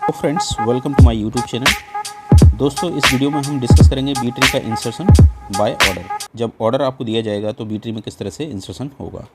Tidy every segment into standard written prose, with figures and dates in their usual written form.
तो friends, welcome to my YouTube channel. दोस्तों, इस वीडियो में हम डिस्कस करेंगे बी ट्री का इंसर्शन बाय ऑर्डर। जब ऑर्डर आपको दिया जाएगा तो बी ट्री में किस तरह से इंसर्शन होगा,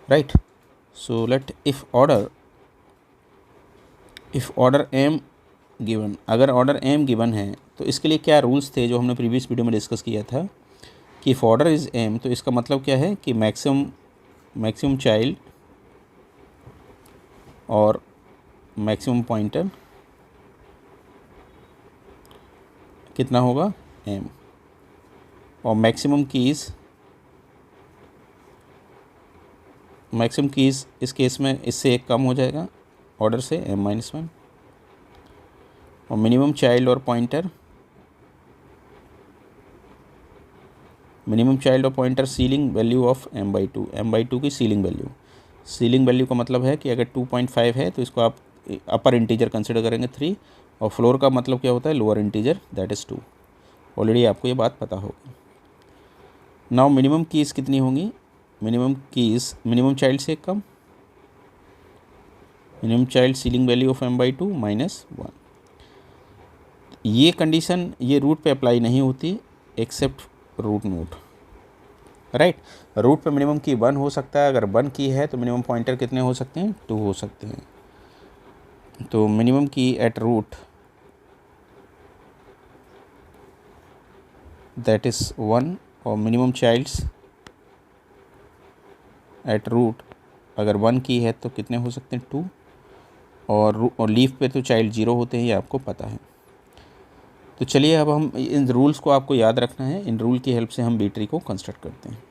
right. So let if order M given, अगर ऑर्डर एम गिवन है तो इसके लिए क्या रूल्स थे जो हमने प्रीवियस वीडियो में डिस्कस किया था कि इफ़ ऑर्डर इज़ एम तो इसका मतलब क्या है कि मैक्सिमम चाइल्ड और मैक्सिमम पॉइंटर कितना होगा, एम, और मैक्सिमम कीज़ इस केस में इससे एक कम हो जाएगा ऑर्डर से, m-1, और मिनिमम चाइल्ड और pointer ceiling value of m/2 की सीलिंग वैल्यू का मतलब है कि अगर 2.5 है तो इसको आप अपर इंटीजर कंसिडर करेंगे 3, और फ्लोर का मतलब क्या होता है, lower integer, that is 2। Already आपको ये बात पता होगी। नाउ मिनिमम कीज़ कितनी होंगी, मिनिमम चाइल्ड से कम, minimum child ceiling value of m/2 -1। ये कंडीशन ये रूट पे अप्लाई नहीं होती except root node, right. Root पे मिनिमम की 1 हो सकता है, अगर 1 की है तो मिनिमम पॉइंटर कितने हो सकते हैं, 2 हो सकते हैं। तो मिनिमम की एट रूट दैट इज़ 1, और मिनिमम चाइल्ड्स एट रूट अगर 1 की है तो कितने हो सकते हैं, 2, और लीफ पे तो चाइल्ड 0 होते हैं, ये आपको पता है। तो चलिए अब हम इन रूल्स को आपको याद रखना है, इन रूल की हेल्प से हम बी ट्री को कंस्ट्रक्ट करते हैं।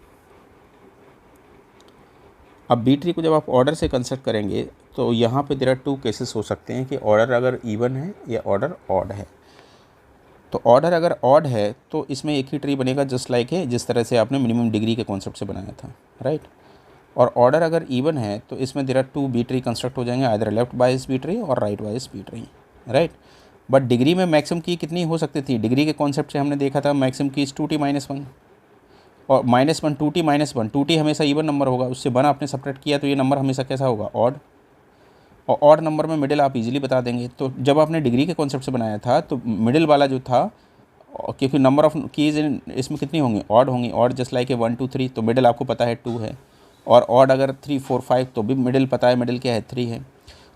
अब बी ट्री को जब आप ऑर्डर से कंस्ट्रक्ट करेंगे तो यहाँ पे देयर आर 2 केसेस हो सकते हैं कि ऑर्डर अगर इवन है या ऑर्डर ऑड है। तो ऑर्डर अगर ऑड है तो इसमें एक ही ट्री बनेगा, जस्ट लाइक है जिस तरह से आपने मिनिमम डिग्री के कॉन्सेप्ट से बनाया था, राइट। और ऑर्डर अगर इवन है तो इसमें there are 2 B tree construct हो जाएंगे, either left bias B tree और right bias B tree, right. But degree में मैक्सिमम की कितनी हो सकती थी, डिग्री के कॉन्सेप्ट से हमने देखा था मैक्सिमम की 2t-1, और -1 2t-1, 2t हमेशा इवन नंबर होगा, उससे 1 आपने सेपरेट किया तो ये नंबर हमेशा कैसा होगा, ऑड, और ऑड नंबर में मिडिल आप इजीली बता देंगे। तो जब आपने डिग्री के कॉन्सेप्ट से बनाया था तो मिडिल वाला जो था, क्योंकि नंबर ऑफ कीज़ इसमें कितनी होंगी, ऑड होंगी, ऑड जस्ट लाइक है 1 2 3, तो मिडिल आपको पता है 2 है, और ऑड अगर 3 4 5 तो भी मिडिल पता है, मिडिल क्या है, 3 है।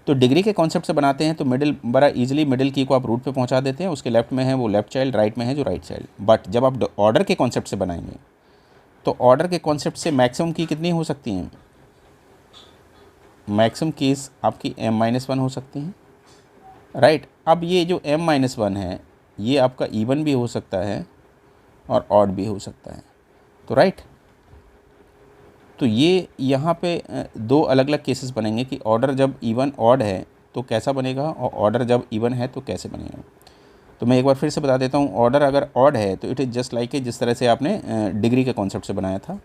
तो डिग्री के कॉन्सेप्ट से बनाते हैं तो मिडिल बड़ा इजीली, मिडिल की को आप रूट पे पहुंचा देते हैं, उसके लेफ्ट में है वो लेफ्ट चाइल्ड, राइट में है जो राइट चाइल्ड। बट जब आप ऑर्डर के कॉन्सेप्ट से बनाएंगे तो ऑर्डर के कॉन्सेप्ट से मैक्सिमम की कितनी हो सकती हैं, मैक्सिमम कीज़ आपकी m-1 हो सकती हैं, राइट। अब ये जो m-1 है ये आपका इवन भी हो सकता है और ऑड भी हो सकता है, तो राइट। तो ये यहाँ पे 2 अलग अलग केसेस बनेंगे कि ऑर्डर जब इवन ऑड है तो कैसा बनेगा, और ऑर्डर जब इवन है तो कैसे बनेगा। तो मैं एक बार फिर से बता देता हूँ, ऑर्डर अगर ऑड है तो इट इज़ जस्ट लाइक जिस तरह से आपने डिग्री के कॉन्सेप्ट से बनाया था,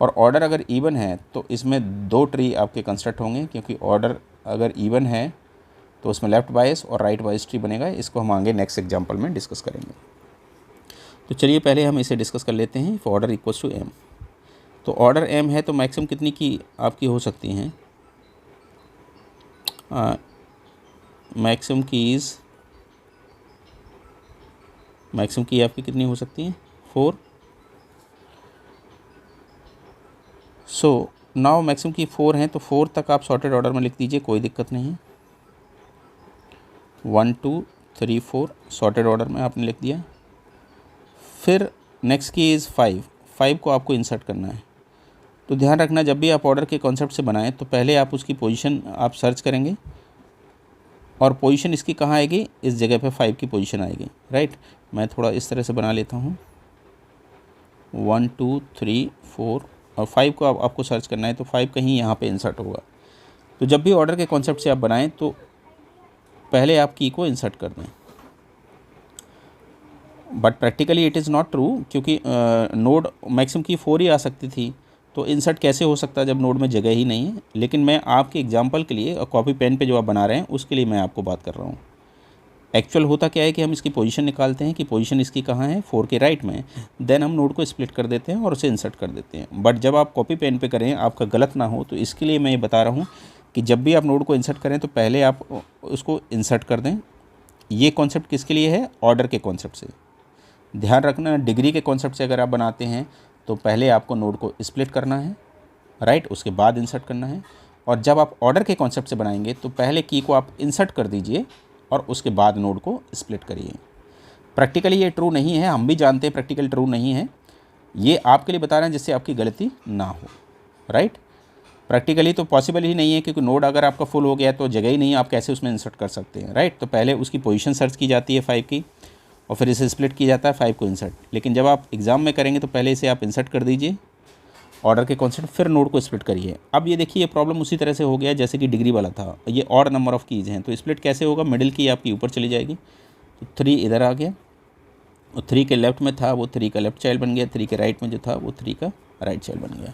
और ऑर्डर अगर इवन है तो इसमें 2 ट्री आपके कंस्ट्रक्ट होंगे, क्योंकि ऑर्डर अगर इवन है तो उसमें लेफ्ट बायस और राइट बायस ट्री बनेगा। इसको हम आगे नेक्स्ट एग्जाम्पल में डिस्कस करेंगे। तो चलिए पहले हम इसे डिस्कस कर लेते हैं। ऑर्डर इक्वल्स टू एम, तो ऑर्डर एम है तो मैक्सिमम कितनी की आपकी हो सकती हैं, मैक्सिमम की आपकी कितनी हो सकती हैं, 4। सो नाउ मैक्सिमम की 4 हैं तो 4 तक आप सॉर्टेड ऑर्डर में लिख दीजिए, कोई दिक्कत नहीं है। 1 2 3 4 सॉर्टेड ऑर्डर में आपने लिख दिया। फिर नेक्स्ट की इज़ 5 को आपको इंसर्ट करना है। तो ध्यान रखना, जब भी आप ऑर्डर के कॉन्सेप्ट से बनाएं तो पहले आप उसकी पोजीशन आप सर्च करेंगे, और पोजीशन इसकी कहाँ आएगी, इस जगह पे 5 की पोजीशन आएगी, राइट। मैं थोड़ा इस तरह से बना लेता हूँ, 1 2 3 4, और 5 को आपको सर्च करना है तो 5 कहीं यहाँ पे इंसर्ट होगा। तो जब भी ऑर्डर के कॉन्सेप्ट से आप बनाएं तो पहले आप की को इंसर्ट कर दें। But practically it is not true, क्योंकि नोड मैक्सिमम की 4 ही आ सकती थी, तो इंसर्ट कैसे हो सकता है जब नोड में जगह ही नहीं है। लेकिन मैं आपके एग्जांपल के लिए, कॉपी पेन पे जो आप बना रहे हैं उसके लिए मैं आपको बात कर रहा हूँ। एक्चुअल होता क्या है कि हम इसकी पोजीशन निकालते हैं कि पोजीशन इसकी कहाँ है, 4 के राइट में, देन हम नोड को स्प्लिट कर देते हैं और उसे इंसर्ट कर देते हैं। बट जब आप कॉपी पेन पे करें, आपका गलत ना हो, तो इसके लिए मैं ये बता रहा हूँ कि जब भी आप नोड को इंसर्ट करें तो पहले आप उसको इंसर्ट कर दें। ये कॉन्सेप्ट किसके लिए है? ऑर्डर के कॉन्सेप्ट से। ध्यान रखना, डिग्री के कॉन्सेप्ट से अगर आप बनाते हैं तो पहले आपको नोड को स्प्लिट करना है, राइट, उसके बाद इंसर्ट करना है। और जब आप ऑर्डर के कॉन्सेप्ट से बनाएंगे तो पहले की को आप इंसर्ट कर दीजिए और उसके बाद नोड को स्प्लिट करिए। प्रैक्टिकली ये ट्रू नहीं है, हम भी जानते हैं प्रैक्टिकल ट्रू नहीं है, ये आपके लिए बता रहे हैं जिससे आपकी गलती ना हो, राइट। प्रैक्टिकली तो पॉसिबल ही नहीं है, क्योंकि नोड अगर आपका फुल हो गया तो जगह ही नहीं है, आप कैसे उसमें इंसर्ट कर सकते हैं, राइट। तो पहले उसकी पोजीशन सर्च की जाती है 5 की और फिर इसे स्प्लिट किया जाता है 5 को इंसर्ट। लेकिन जब आप एग्ज़ाम में करेंगे तो पहले इसे आप इंसर्ट कर दीजिए ऑर्डर के कॉन्सेप्ट, फिर नोड को स्प्लिट करिए। अब ये देखिए, ये प्रॉब्लम उसी तरह से हो गया जैसे कि डिग्री वाला था। ये ऑड नंबर ऑफ़ कीज़ हैं, तो स्प्लिट कैसे होगा? मिडिल की आपकी ऊपर चली जाएगी, तो 3 इधर आ गया और 3 के लेफ्ट में था वो 3 का लेफ्ट चाइल्ड बन गया, 3 के राइट में जो था वो 3 का राइट चाइल्ड बन गया।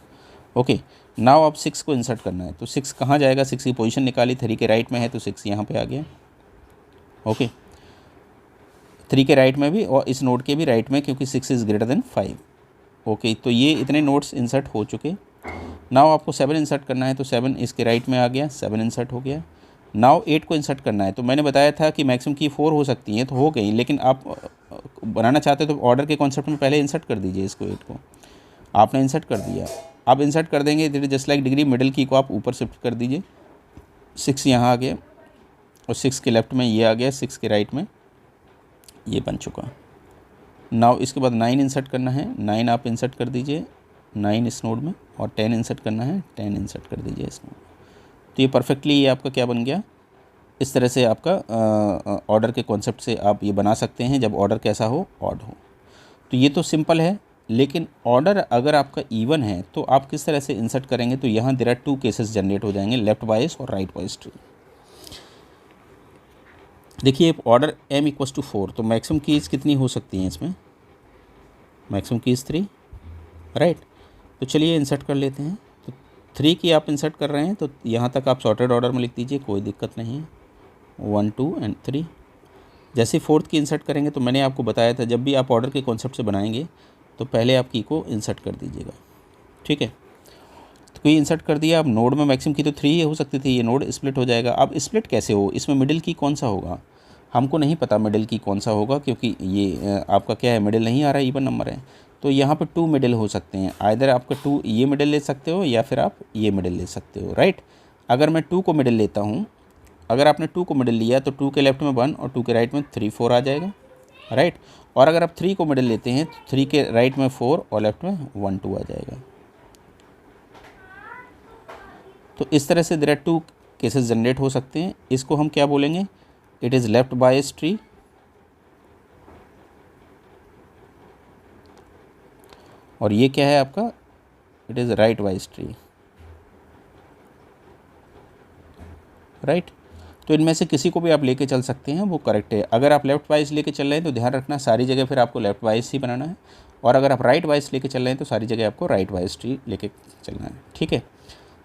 ओके, नाउ आप 6 को इंसर्ट करना है, तो 6 कहाँ जाएगा? 6 की पोजीशन निकाली, 3 के राइट में है तो 6 यहाँ पे आ गया। ओके, 3 के राइट में भी और इस नोड के भी राइट में, क्योंकि 6 इज़ ग्रेटर देन 5। ओके, तो ये इतने नोड्स इंसर्ट हो चुके। नाउ आपको 7 इंसर्ट करना है, तो 7 इसके राइट में आ गया, 7 इंसर्ट हो गया। नाउ 8 को इंसर्ट करना है, तो मैंने बताया था कि मैक्सिमम की 4 हो सकती हैं, तो हो गई, लेकिन आप बनाना चाहते हो तो ऑर्डर के कॉन्सेप्ट में पहले इंसर्ट कर दीजिए इसको। 8 को आपने इंसर्ट कर दिया, आप इंसर्ट कर देंगे जस्ट लाइक डिग्री, मिडिल की को आप ऊपर शिफ्ट कर दीजिए। 6 यहाँ आ गया और 6 के लेफ्ट में ये आ गया, 6 के राइट में ये बन चुका। नाउ इसके बाद 9 इंसर्ट करना है, 9 आप इंसर्ट कर दीजिए 9 इस नोड में, और 10 इंसर्ट करना है, 10 इंसर्ट कर दीजिए इस नोड में। तो ये परफेक्टली ये आपका क्या बन गया? इस तरह से आपका ऑर्डर के कॉन्सेप्ट से आप ये बना सकते हैं जब ऑर्डर कैसा हो? ऑड हो। तो ये तो सिंपल है, लेकिन ऑर्डर अगर आपका इवन है तो आप किस तरह से इंसर्ट करेंगे? तो यहाँ देयर आर 2 केसेस जनरेट हो जाएंगे, लेफ्ट वाइज और राइट वाइज ट्री। देखिए, ऑर्डर m इक्वस टू 4, तो मैक्सिमम कीज़ कितनी हो सकती हैं इसमें? Maximum keys 3, right. तो चलिए इंसर्ट कर लेते हैं। तो 3 की आप इंसर्ट कर रहे हैं तो यहाँ तक आप सॉर्टेड ऑर्डर में लिख दीजिए, कोई दिक्कत नहीं है, 1 2 एंड 3। जैसे ही 4th की इंसर्ट करेंगे तो मैंने आपको बताया था जब भी आप ऑर्डर के कॉन्सेप्ट से बनाएंगे तो पहले आप की को इंसर्ट कर दीजिएगा, ठीक है। तो कोई इंसर्ट कर दिया, अब नोड में मैक्सिमम की तो 3 ही हो सकती थी, ये नोड स्प्लिट हो जाएगा। अब स्प्लिट कैसे हो? इसमें मिडिल की कौन सा होगा? हमको नहीं पता मिडिल की कौन सा होगा, क्योंकि ये आपका क्या है, मिडिल नहीं आ रहा है, इवन नंबर है। तो यहाँ पे 2 मिडिल हो सकते हैं, आइदर आपका 2 ये मिडिल ले सकते हो या फिर आप ये मिडिल ले सकते हो, राइट। अगर मैं 2 को मिडिल लेता हूँ, अगर आपने 2 को मिडिल लिया तो 2 के लेफ्ट में 1 और 2 के राइट में 3 4 आ जाएगा, राइट। और अगर आप 3 को मिडिल लेते हैं तो 3 के राइट में 4 और लेफ्ट में 1 2 आ जाएगा। तो इस तरह से देयर आर 2 केसेस जनरेट हो सकते हैं। इसको हम क्या बोलेंगे? It is left bias tree, और ये क्या है आपका? It is right wise tree, right. तो इनमें से किसी को भी आप लेके चल सकते हैं, वो करेक्ट है। अगर आप लेफ्ट वाइज लेके चल रहे हैं तो ध्यान रखना सारी जगह फिर आपको लेफ्ट वाइज ही बनाना है, और अगर आप राइट वाइज लेके चल रहे हैं तो सारी जगह आपको राइट वाइज ट्री लेके चलना है, ठीक है।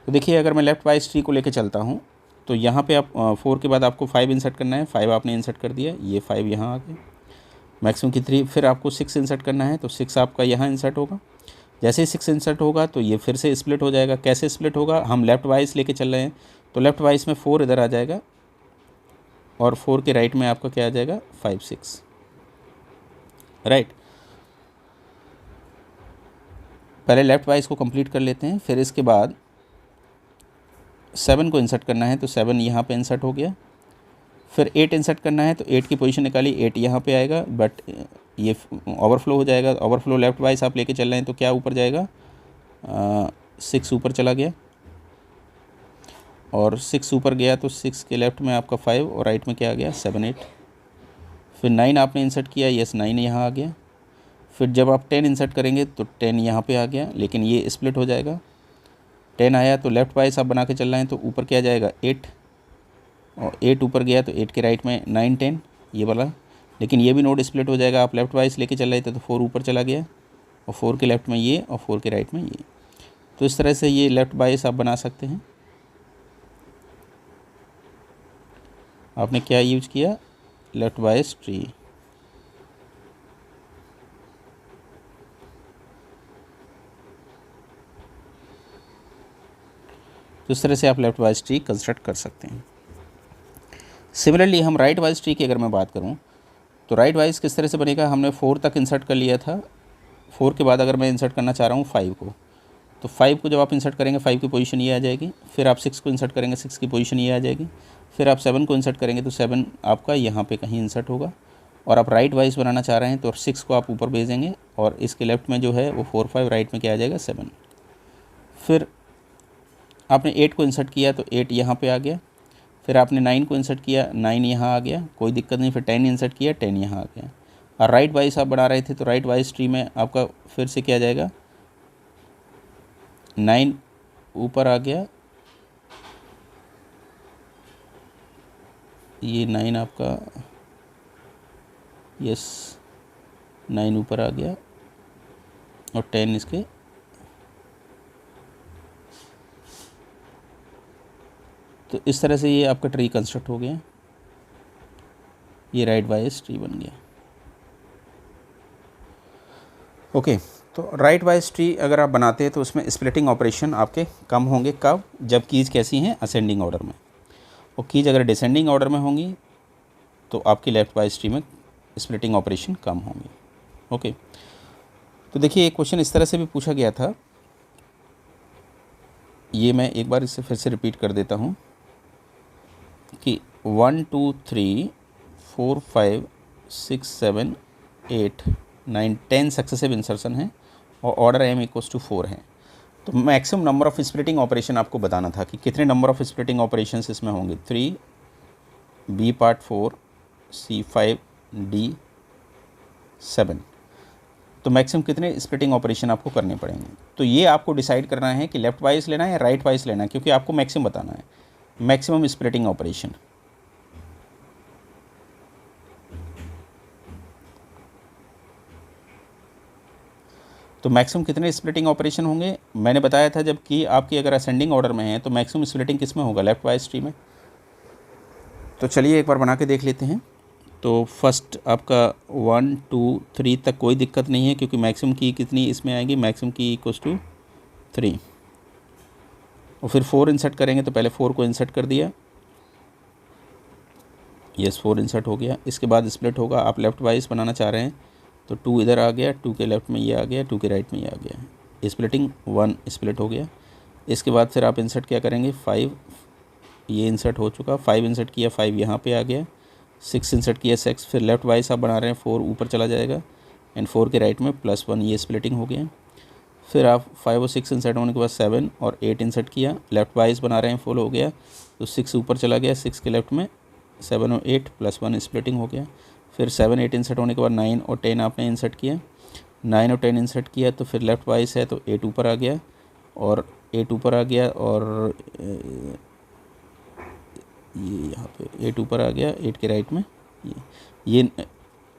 तो देखिए, अगर मैं लेफ्ट वाइज ट्री को लेके चलता हूँ तो यहाँ पे आप 4 के बाद आपको 5 इंसर्ट करना है, 5 आपने इंसर्ट कर दिया, ये 5 यहाँ आ गया, मैक्सिमम की 3। फिर आपको 6 इंसर्ट करना है, तो 6 आपका यहाँ इंसर्ट होगा। जैसे ही 6 इंसर्ट होगा तो ये फिर से स्प्लिट हो जाएगा। कैसे स्प्लिट होगा? हम लेफ्ट वाइज लेके चल रहे हैं तो लेफ्ट वाइज में 4 इधर आ जाएगा और 4 के राइट में आपका क्या आ जाएगा? 5 6, राइट। पहले लेफ्ट वाइज को कंप्लीट कर लेते हैं, फिर इसके बाद 7 को इंसर्ट करना है, तो 7 यहाँ पे इंसर्ट हो गया। फिर 8 इंसर्ट करना है, तो 8 की पोजीशन निकाली, 8 यहाँ पे आएगा, बट ये ओवरफ्लो हो जाएगा। ओवरफ्लो लेफ्ट वाइज आप लेके चल रहे हैं तो क्या ऊपर जाएगा? 6 ऊपर चला गया, और 6 ऊपर गया तो 6 के लेफ्ट में आपका 5 और राइट में क्या आ गया? 7 8। फिर 9 आपने इंसर्ट किया, यस 9 यहाँ आ गया। फिर जब आप 10 इंसर्ट करेंगे तो 10 यहाँ पे आ गया, लेकिन ये स्प्लिट हो जाएगा। 10 आया तो लेफ्ट वाइज आप बना के चल रहे हैं तो ऊपर क्या जाएगा? 8, और 8 ऊपर गया तो 8 के राइट में 9 10 ये वाला, लेकिन ये भी नोड स्प्लिट हो जाएगा। आप लेफ्ट वाइज लेके चल रहे थे तो 4 ऊपर चला गया, और 4 के लेफ्ट में ये और 4 के राइट में ये। तो इस तरह से ये लेफ्ट वाइज आप बना सकते हैं। आपने क्या यूज किया? Left wise tree. तो इस तरह से आप लेफ़्ट वाइज ट्री कंस्ट्रक्ट कर सकते हैं। सिमिलरली हम राइट वाइज ट्री की अगर मैं बात करूँ तो राइट वाइज किस तरह से बनेगा, हमने 4 तक इंसर्ट कर लिया था। 4 के बाद अगर मैं इंसर्ट करना चाह रहा हूँ 5 को, तो 5 को जब आप इंसर्ट करेंगे 5 की पोजीशन ये आ जाएगी। फिर आप 6 को इंसर्ट करेंगे 6 की पोजीशन ये आ जाएगी। फिर आप 7 को इंसर्ट करेंगे तो 7 आपका यहाँ पे कहीं इंसर्ट होगा। और आप राइट वाइज बनाना चाह रहे हैं तो 6 को आप ऊपर भेजेंगे और इसके लेफ़्ट में जो है वो 4 5, राइट में क्या आ जाएगा 7। फिर आपने 8 को इंसर्ट किया तो 8 यहाँ पे आ गया। फिर आपने 9 को इंसर्ट किया, 9 यहाँ आ गया, कोई दिक्कत नहीं। फिर 10 इंसर्ट किया, 10 यहाँ आ गया। और राइट वाइज आप बना रहे थे तो राइट वाइज ट्री में आपका फिर से क्या जाएगा, 9 ऊपर आ गया, ये 9 आपका, यस 9 ऊपर आ गया और 10 इसके, तो इस तरह से ये आपका ट्री कंस्ट्रक्ट हो गया। ये राइट वाइज ट्री बन गया। ओके, तो राइट वाइज ट्री अगर आप बनाते हैं तो उसमें स्प्लिटिंग ऑपरेशन आपके कम होंगे। कब? जब कीज़ कैसी हैं, असेंडिंग ऑर्डर में। और कीज़ अगर डिसेंडिंग ऑर्डर में होंगी तो आपकी लेफ्ट वाइज ट्री में स्प्लिटिंग ऑपरेशन कम होंगे। ओके, तो देखिए एक क्वेश्चन इस तरह से भी पूछा गया था, ये मैं एक बार इसे फिर से रिपीट कर देता हूँ कि 1 2 3 4 5 6 7 8 9 10 सक्सेसिव इंसर्शन है और ऑर्डर m इक्वल्स टू 4 है। तो maximum number of splitting operation आपको बताना था कि कितने नंबर ऑफ स्प्लिटिंग ऑपरेशंस इसमें होंगे। 3, B पार्ट 4, C 5, D 7। तो मैक्सिमम कितने स्प्लिटिंग ऑपरेशन आपको करने पड़ेंगे। तो ये आपको डिसाइड करना है कि लेफ़्ट वाइज लेना है या राइट वाइज लेना है, क्योंकि आपको मैक्सिमम बताना है, मैक्सिमम स्प्लिटिंग ऑपरेशन। तो मैक्सिमम कितने स्प्लिटिंग ऑपरेशन होंगे मैंने बताया था, जबकि आपकी अगर असेंडिंग ऑर्डर में है तो मैक्सिमम स्प्लिटिंग किस में होगा, लेफ़्ट वाइज ट्री में। तो चलिए एक बार बना के देख लेते हैं। तो फर्स्ट आपका 1 2 3 तक कोई दिक्कत नहीं है, क्योंकि मैक्सिमम की कितनी इसमें आएगी, मैक्सिमम की इक्वल्स टू 3। और फिर 4 इंसर्ट करेंगे तो पहले 4 को इंसर्ट कर दिया, यस 4 इंसर्ट हो गया। इसके बाद स्प्लिट होगा, आप लेफ़्ट वाइज बनाना चाह रहे हैं तो 2 इधर आ गया, 2 के लेफ़्ट में ये आ गया, 2 के राइट में ये आ गया, स्प्लिटिंग 1 स्प्लिट हो गया। इसके बाद फिर आप इंसर्ट क्या करेंगे, 5, ये इंसर्ट हो चुका, 5 इंसर्ट किया, 5 यहाँ पे आ गया, 6 इंसर्ट किया 6, फिर लेफ़्ट वाइज आप बना रहे हैं 4 ऊपर चला जाएगा एंड 4 के राइट में +1, ये स्प्लिटिंग हो गया। फिर आप 5 और 6 इंसर्ट होने के बाद 7 और 8 इंसर्ट किया, लेफ़्ट वाइज बना रहे हैं, फुल हो गया, तो 6 ऊपर चला गया, 6 के लेफ़्ट में 7 और 8 +1 स्प्लिटिंग हो गया। फिर 7 8 इंसर्ट होने के बाद 9 और 10 आपने इंसर्ट किया, 9 और 10 इंसर्ट किया, तो फिर लेफ़्ट वाइज है तो 8 ऊपर आ गया और 8 ऊपर आ गया और ये यहाँ पे 8 ऊपर आ गया, 8 के राइट में ये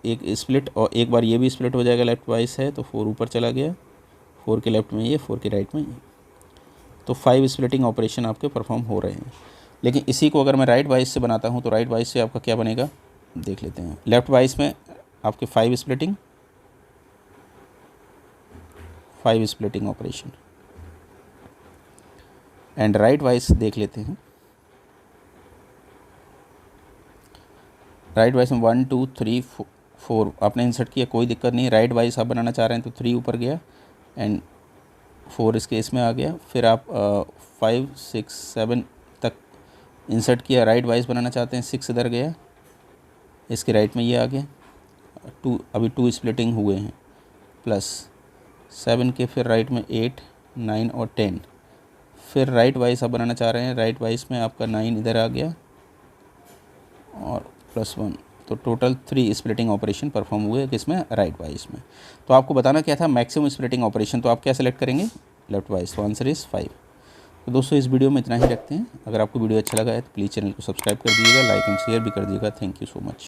एक स्प्लिट, और एक बार ये भी स्प्लिट हो जाएगा, लेफ़्ट वाइज है तो 4 ऊपर चला गया, 4 के लेफ़्ट में ये, 4 के राइट में ये। तो 5 स्प्लिटिंग ऑपरेशन आपके परफॉर्म हो रहे हैं। लेकिन इसी को अगर मैं राइट वाइज से बनाता हूँ तो राइट वाइज से आपका क्या बनेगा देख लेते हैं। लेफ़्ट वाइज में आपके 5 splitting operation and right wise देख लेते हैं। राइट वाइज में 1 2 3 4 आपने इंसर्ट किया, कोई दिक्कत नहीं। राइट वाइज आप बनाना चाह रहे हैं तो 3 ऊपर गया एंड 4 इसके इसमें आ गया। फिर आप 5 6 7 तक इंसर्ट किया, राइट वाइज बनाना चाहते हैं, 6 इधर गया, इसके राइट में ये आ गया, 2 अभी 2 स्प्लिटिंग हुए हैं, +7 के फिर राइट में 8 9 और 10। फिर राइट वाइज आप बनाना चाह रहे हैं, राइट वाइज में आपका 9 इधर आ गया और +1, तो टोटल 3 स्प्लिटिंग ऑपरेशन परफॉर्म हुए किसमें, राइट वाइज में। तो आपको बताना क्या था, मैक्सिमम स्प्लिटिंग ऑपरेशन, तो आप क्या सेलेक्ट करेंगे, लेफ्ट वाइज। तो आंसर इज़ 5। तो दोस्तों इस वीडियो में इतना ही रखते हैं। अगर आपको वीडियो अच्छा लगा है तो प्लीज़ चैनल को सब्सक्राइब कर दीजिएगा, लाइक एंड शेयर भी कर दीजिएगा। Thank you so much.